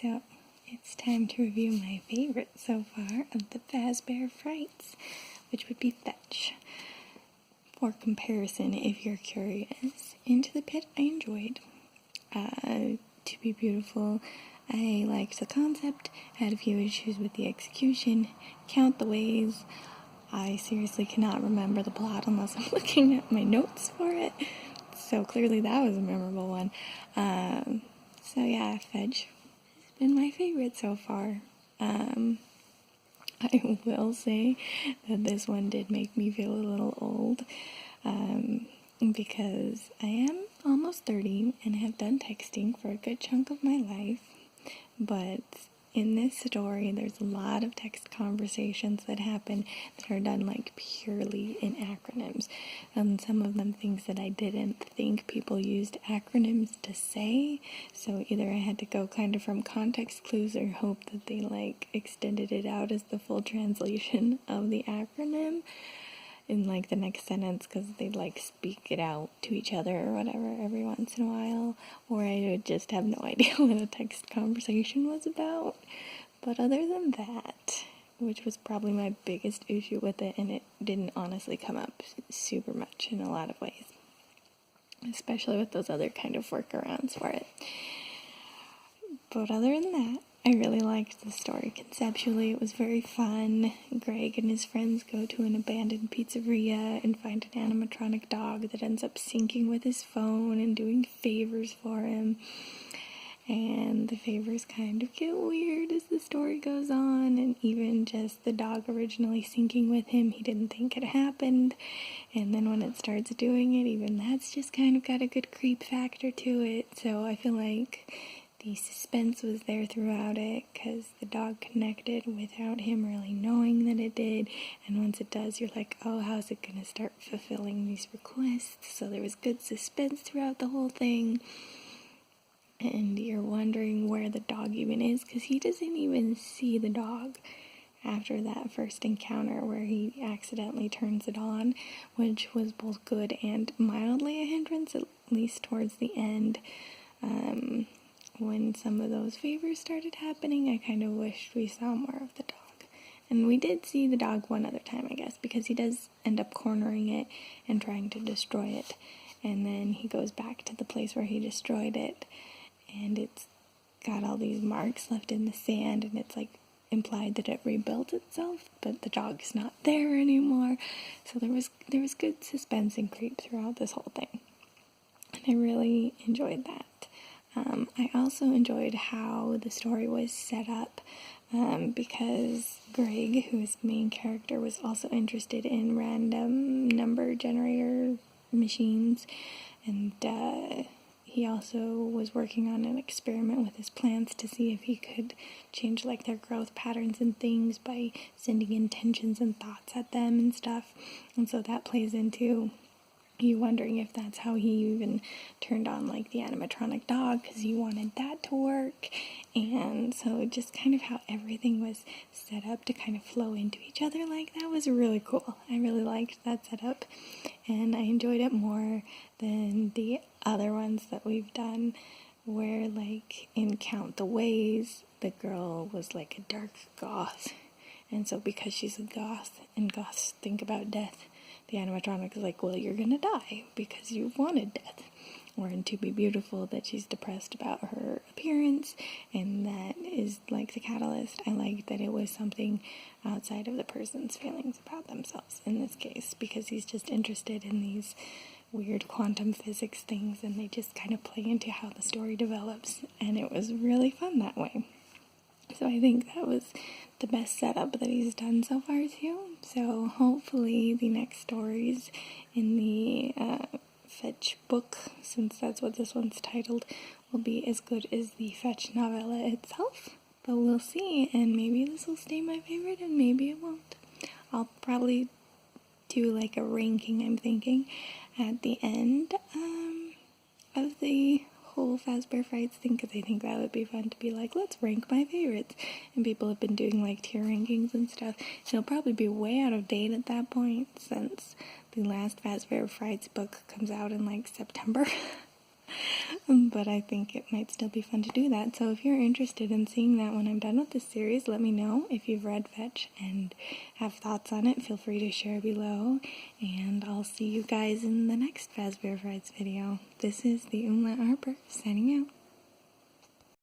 So, it's time to review my favorite so far of the Fazbear Frights, which would be Fetch. For comparison, if you're curious, Into the Pit I enjoyed. To Be Beautiful, I liked the concept, had a few issues with the execution. Count the Ways, I seriously cannot remember the plot unless I'm looking at my notes for it. So clearly that was a memorable one. So yeah, Fetch has been my favorite so far. I will say that this one did make me feel a little old, because I am almost 30 and have done texting for a good chunk of my life, but in this story there's a lot of text conversations that happen that are done like purely in acronyms, and some of them things that I didn't think people used acronyms to say, so either I had to go kind of from context clues or hope that they like extended it out as the full translation of the acronym in like the next sentence, because they'd like speak it out to each other or whatever every once in a while, or I would just have no idea what a text conversation was about. But other than that, which was probably my biggest issue with it, and it didn't honestly come up super much in a lot of ways, especially with those other kind of workarounds for it. But other than that, I really liked the story conceptually. It was very fun. Greg and his friends go to an abandoned pizzeria and find an animatronic dog that ends up syncing with his phone and doing favors for him. And the favors kind of get weird as the story goes on, and even just the dog originally syncing with him, he didn't think it happened. And then when it starts doing it, even that's just kind of got a good creep factor to it. So I feel like the suspense was there throughout it, because the dog connected without him really knowing that it did, and once it does, you're like, oh, how's it gonna start fulfilling these requests? So there was good suspense throughout the whole thing, and you're wondering where the dog even is, because he doesn't even see the dog after that first encounter where he accidentally turns it on, which was both good and mildly a hindrance, at least towards the end. When some of those favors started happening, I kind of wished we saw more of the dog. And we did see the dog one other time, I guess, because he does end up cornering it and trying to destroy it. And then he goes back to the place where he destroyed it, and it's got all these marks left in the sand, and it's like implied that it rebuilt itself, but the dog's not there anymore. So there was good suspense and creep throughout this whole thing. And I really enjoyed that. I also enjoyed how the story was set up, because Greg, who is the main character, was also interested in random number generator machines, and he also was working on an experiment with his plants to see if he could change like their growth patterns and things by sending intentions and thoughts at them and stuff. And so that plays into you wondering if that's how he even turned on like the animatronic dog, because he wanted that to work. And so just kind of how everything was set up to kind of flow into each other like that was really cool. I really liked that setup, and I enjoyed it more than the other ones that we've done, where like in Count the Ways, the girl was like a dark goth, and so because she's a goth and goths think about death, the animatronic is like, well, you're gonna die because you wanted death. Or in To Be Beautiful, that she's depressed about her appearance, and that is like the catalyst. I liked that it was something outside of the person's feelings about themselves in this case, because he's just interested in these weird quantum physics things, and they just kind of play into how the story develops, and it was really fun that way. So I think that was the best setup that he's done so far too. So hopefully the next stories in the Fetch book, since that's what this one's titled, will be as good as the Fetch novella itself. But we'll see, and maybe this will stay my favorite and maybe it won't. I'll probably do like a ranking, I'm thinking, at the end of the whole Fazbear Frights thing, because I think that would be fun to be like, let's rank my favorites. And people have been doing like tier rankings and stuff. And it'll probably be way out of date at that point, since the last Fazbear Frights book comes out in like September. But I think it might still be fun to do that. So if you're interested in seeing that when I'm done with this series, let me know. If you've read Fetch and have thoughts on it, feel free to share below. And I'll see you guys in the next Fazbear Frights video. This is the Umlaut Harper signing out.